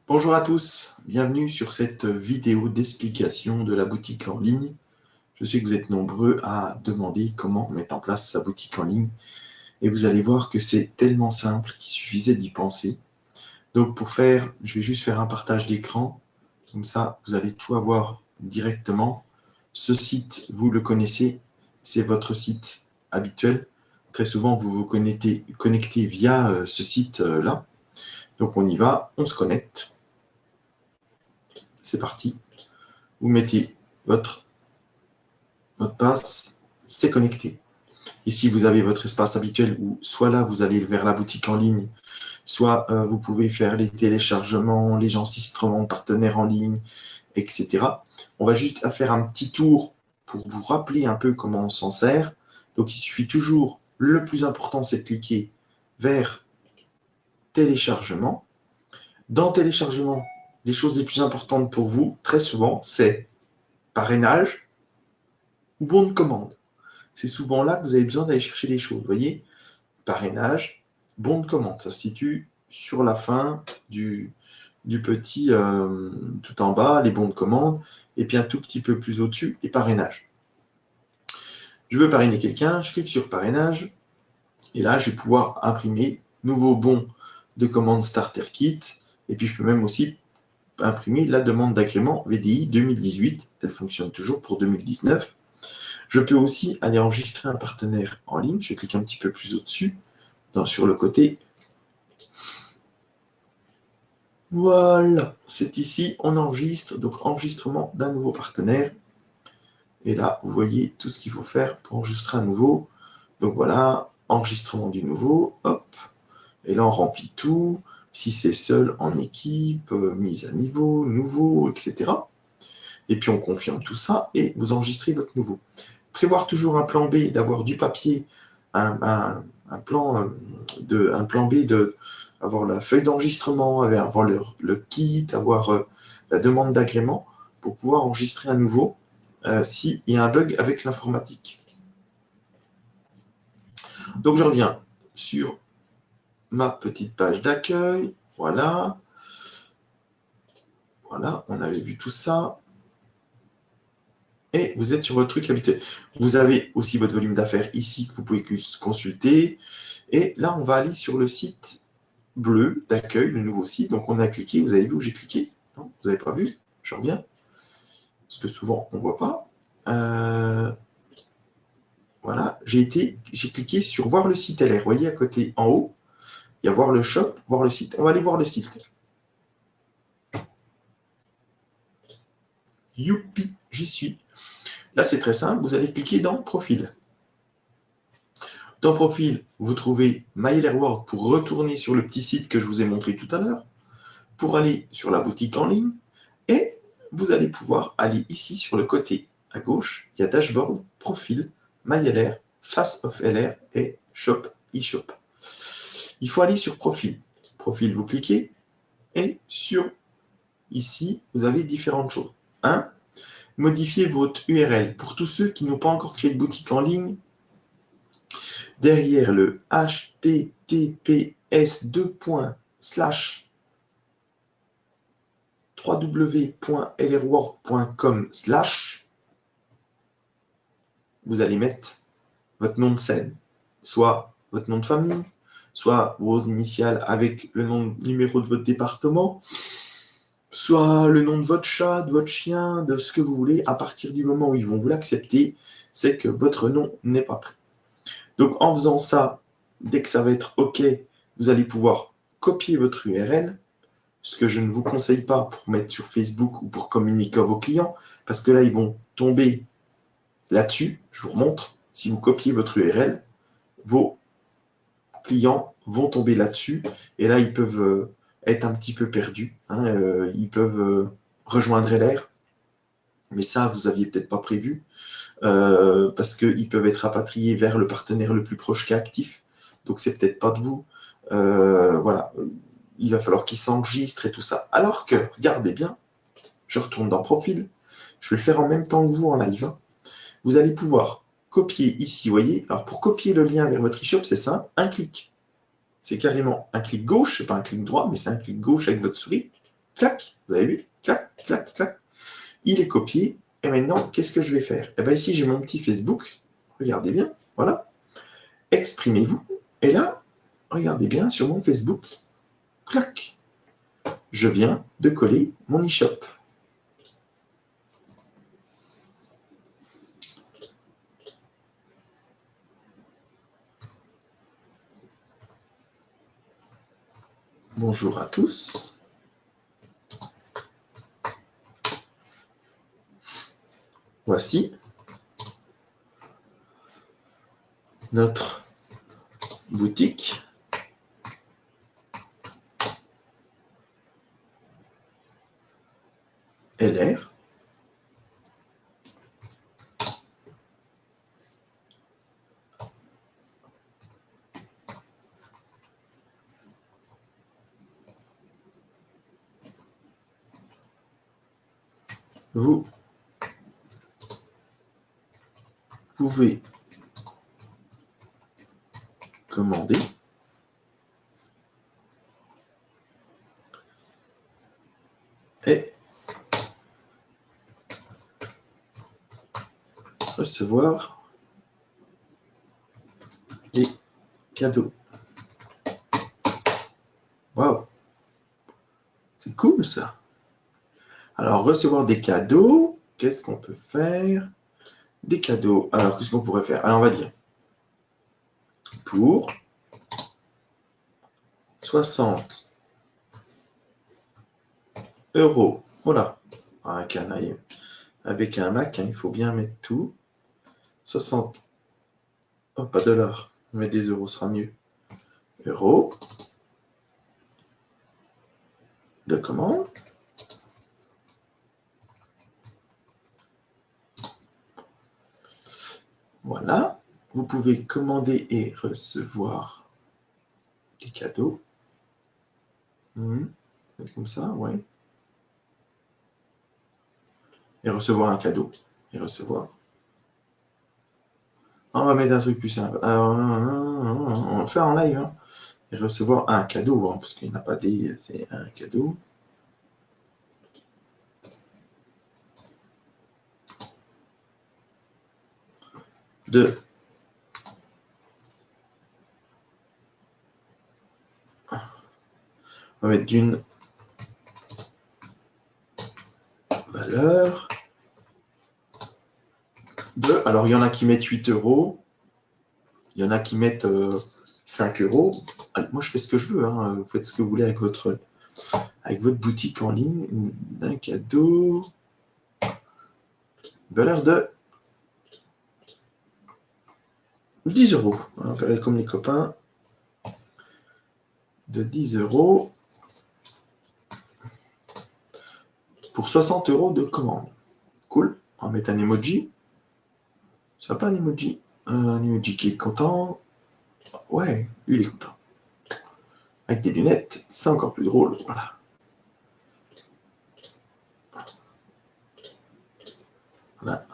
Bonjour à tous, bienvenue sur cette vidéo d'explication de la boutique en ligne. Je sais que vous êtes nombreux à demander comment mettre en place sa boutique en ligne et vous allez voir que c'est tellement simple qu'il suffisait d'y penser. Donc pour faire, je vais juste faire un partage d'écran, comme ça vous allez tout avoir directement. Ce site, vous le connaissez, c'est votre site habituel. Très souvent, vous vous connectez via ce site-là. Donc on y va, on se connecte. C'est parti. Vous mettez votre mot de passe, c'est connecté. Ici, vous avez votre espace habituel où soit là, vous allez vers la boutique en ligne, soit vous pouvez faire les téléchargements, les enregistrements de partenaires en ligne, etc. On va juste faire un petit tour pour vous rappeler un peu comment on s'en sert. Donc, il suffit toujours, le plus important, c'est de cliquer vers téléchargement. Dans téléchargement, les choses les plus importantes pour vous, très souvent, c'est parrainage ou bon de commande. C'est souvent là que vous avez besoin d'aller chercher des choses. Vous voyez, parrainage, bon de commande, ça se situe sur la fin du petit, tout en bas, les bons de commande, et puis un tout petit peu plus au-dessus, les parrainages. Je veux parrainer quelqu'un, je clique sur parrainage, et là, je vais pouvoir imprimer nouveau bon de commande Starter Kit, et puis je peux même aussi imprimer la demande d'agrément VDI 2018, elle fonctionne toujours pour 2019. Je peux aussi aller enregistrer un partenaire en ligne, je clique un petit peu plus au-dessus, sur le côté. Voilà, c'est ici, on enregistre, donc enregistrement d'un nouveau partenaire. Et là, vous voyez tout ce qu'il faut faire pour enregistrer un nouveau. Donc voilà, enregistrement du nouveau, hop. Et là, on remplit tout. Si c'est seul, en équipe, mise à niveau, nouveau, etc. Et puis, on confirme tout ça et vous enregistrez votre nouveau. Prévoir toujours un plan B, d'avoir du papier, un plan B, avoir la feuille d'enregistrement, avoir le kit, avoir la demande d'agrément pour pouvoir enregistrer à nouveau s'il y a un bug avec l'informatique. Donc je reviens sur ma petite page d'accueil. Voilà. Voilà, on avait vu tout ça. Et vous êtes sur votre truc habituel. Vous avez aussi votre volume d'affaires ici que vous pouvez consulter. Et là, on va aller sur le site bleu d'accueil, le nouveau site. Donc, on a cliqué. Vous avez vu où j'ai cliqué? Non, vous n'avez pas vu? Je reviens. Parce que souvent, on ne voit pas. Voilà, j'ai cliqué sur voir le site LR. Vous voyez à côté, en haut, il y a voir le shop, voir le site. On va aller voir le site. Youpi, j'y suis. Là, c'est très simple. Vous allez cliquer dans Profil. Dans Profil, vous trouvez MyLairWorld pour retourner sur le petit site que je vous ai montré tout à l'heure, pour aller sur la boutique en ligne, et vous allez pouvoir aller ici sur le côté à gauche, il y a Dashboard, Profil, MyLR, Face of LR et Shop eShop. Il faut aller sur Profil. Profil, vous cliquez, et sur ici, vous avez différentes choses. 1. Modifiez votre URL. Pour tous ceux qui n'ont pas encore créé de boutique en ligne, derrière le https://www.lrworld.com/ vous allez mettre votre nom de scène, soit votre nom de famille, soit vos initiales avec le numéro de votre département, soit le nom de votre chat, de votre chien, de ce que vous voulez. À partir du moment où ils vont vous l'accepter, c'est que votre nom n'est pas pris. Donc en faisant ça, dès que ça va être OK, vous allez pouvoir copier votre URL, ce que je ne vous conseille pas pour mettre sur Facebook ou pour communiquer à vos clients, parce que là, ils vont tomber là-dessus. Je vous remontre. Si vous copiez votre URL, vos clients vont tomber là-dessus, et là, ils peuvent être un petit peu perdus. Ils peuvent rejoindre LR, mais ça, vous n'aviez peut-être pas prévu. Parce qu'ils peuvent être rapatriés vers le partenaire le plus proche qui est actif. Donc, c'est peut-être pas de vous. Voilà. Il va falloir qu'ils s'enregistrent et tout ça. Alors que, regardez bien, je retourne dans Profil. Je vais le faire en même temps que vous en live. Vous allez pouvoir copier ici, vous voyez. Alors, pour copier le lien vers votre e-shop, c'est simple, un clic. C'est carrément un clic gauche, c'est pas un clic droit, mais c'est un clic gauche avec votre souris. clac, vous avez vu, clac, clac, clac. Il est copié. Et maintenant, qu'est-ce que je vais faire? Eh bien, ici, j'ai mon petit Facebook. Regardez bien, voilà. Exprimez-vous. Et là, regardez bien sur mon Facebook. Clac. Je viens de coller mon e-shop. Bonjour à tous. Voici notre boutique LR. Vous pouvez commander et recevoir des cadeaux. Waouh, c'est cool ça. Alors, recevoir des cadeaux, qu'est-ce qu'on peut faire? Des cadeaux. Alors, qu'est-ce qu'on pourrait faire? Alors, on va dire pour 60 €. Voilà. Avec un Mac, hein, il faut bien mettre tout. 60. Oh, pas dollars. Mais des euros sera mieux. Euros. De commande. Voilà. Vous pouvez commander et recevoir des cadeaux. Comme ça, ouais. Et recevoir un cadeau. Et recevoir. On va mettre un truc plus simple. Alors, on va faire en live. Hein. Et recevoir un cadeau, hein, parce qu'il n'y a pas des. C'est un cadeau. De. On va mettre d'une valeur de. Alors, il y en a qui mettent 8 €. Il y en a qui mettent 5 €. Moi, je fais ce que je veux. Hein. Vous faites ce que vous voulez avec votre boutique en ligne. Un cadeau. Valeur de 10 €. On va faire comme les copains. De 10 € pour 60 € de commande. Cool. On va mettre un emoji. Ça va pas un emoji? Un emoji qui est content. Ouais, lui il est content. Avec des lunettes, c'est encore plus drôle. Voilà. Voilà.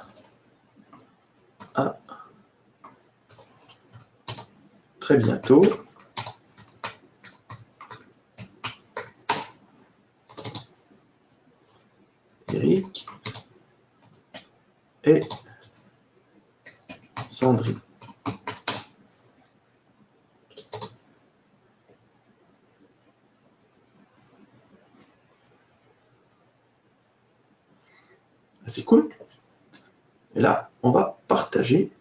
À très bientôt. Eric et Sandrine. C'est cool. Et là, on va partager.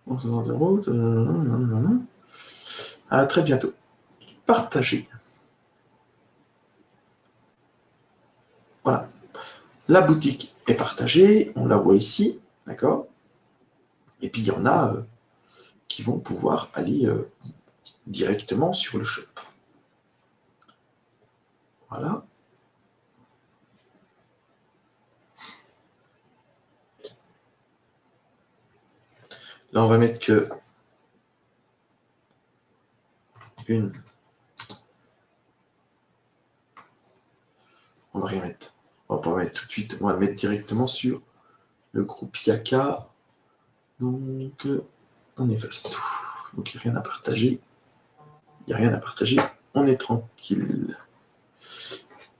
On se rend de route. À très bientôt. Partager. Voilà. La boutique est partagée. On la voit ici. D'accord? Et puis, il y en a qui vont pouvoir aller directement sur le shop. Voilà. Là, on va mettre que une. On va rien mettre. On va pas mettre tout de suite. On va le mettre directement sur le groupe Yaka. Donc, on efface tout. Donc il n'y a rien à partager. Il n'y a rien à partager. On est tranquille.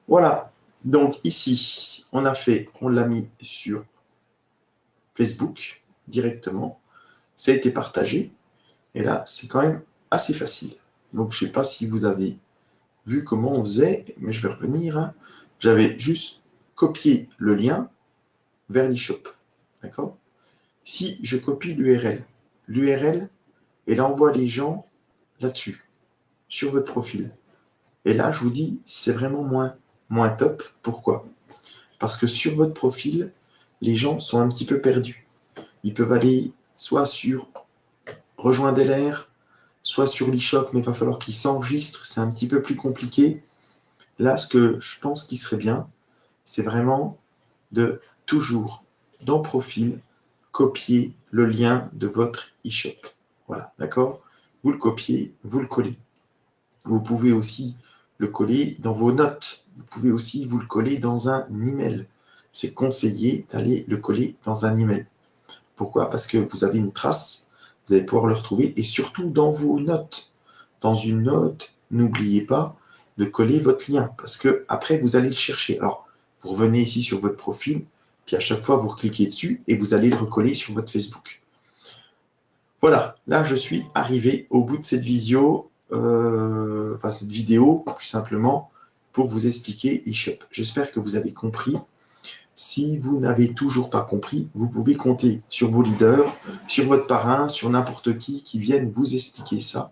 Voilà. Donc ici, on l'a mis sur Facebook directement. Ça a été partagé. Et là, c'est quand même assez facile. Donc je ne sais pas si vous avez vu comment on faisait, mais je vais revenir. Hein. J'avais juste copié le lien vers l'eShop. D'accord? Si je copie l'URL, elle envoie les gens là-dessus, sur votre profil. Et là, je vous dis, c'est vraiment moins top. Pourquoi? Parce que sur votre profil, les gens sont un petit peu perdus. Ils peuvent aller soit sur Rejoindre LR, soit sur l'eShop, mais il va falloir qu'ils s'enregistrent. C'est un petit peu plus compliqué. Là, ce que je pense qui serait bien, c'est vraiment de toujours, dans Profil, copier le lien de votre eShop. Voilà, d'accord? Vous le copiez, vous le collez. Vous pouvez aussi le coller dans vos notes. Vous pouvez aussi vous le coller dans un email. C'est conseillé d'aller le coller dans un email. Pourquoi? Parce que vous avez une trace, vous allez pouvoir le retrouver, et surtout dans vos notes. Dans une note, n'oubliez pas de coller votre lien, parce que après vous allez le chercher. Alors, vous revenez ici sur votre profil, puis à chaque fois vous cliquez dessus et vous allez le recoller sur votre Facebook. Voilà, là je suis arrivé au bout de cette vidéo, cette vidéo plus simplement, pour vous expliquer eShop. J'espère que vous avez compris. Si vous n'avez toujours pas compris, vous pouvez compter sur vos leaders, sur votre parrain, sur n'importe qui vienne vous expliquer ça.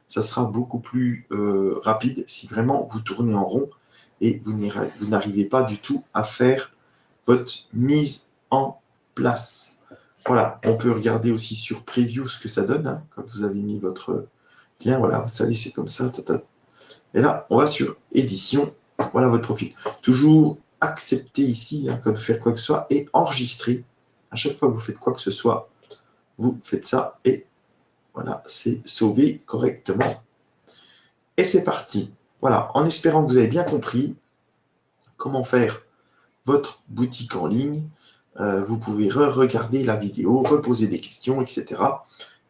Ça sera beaucoup plus rapide si vraiment vous tournez en rond et vous n'arrivez pas du tout à faire votre mise en place. Voilà, on peut regarder aussi sur Preview ce que ça donne hein, quand vous avez mis votre lien. Voilà, vous savez, c'est comme ça. Et là, on va sur Édition. Voilà votre profil. Toujours accepter ici, hein, quand vous faites quoi que ce soit, et enregistrer. À chaque fois que vous faites quoi que ce soit, vous faites ça et voilà, c'est sauvé correctement. Et c'est parti. Voilà, en espérant que vous avez bien compris comment faire votre boutique en ligne. Vous pouvez regarder la vidéo, reposer des questions, etc.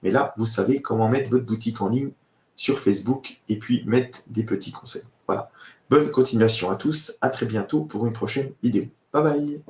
Mais là, vous savez comment mettre votre boutique en ligne sur Facebook et puis mettre des petits conseils. Voilà. Bonne continuation à tous. À très bientôt pour une prochaine vidéo. Bye bye.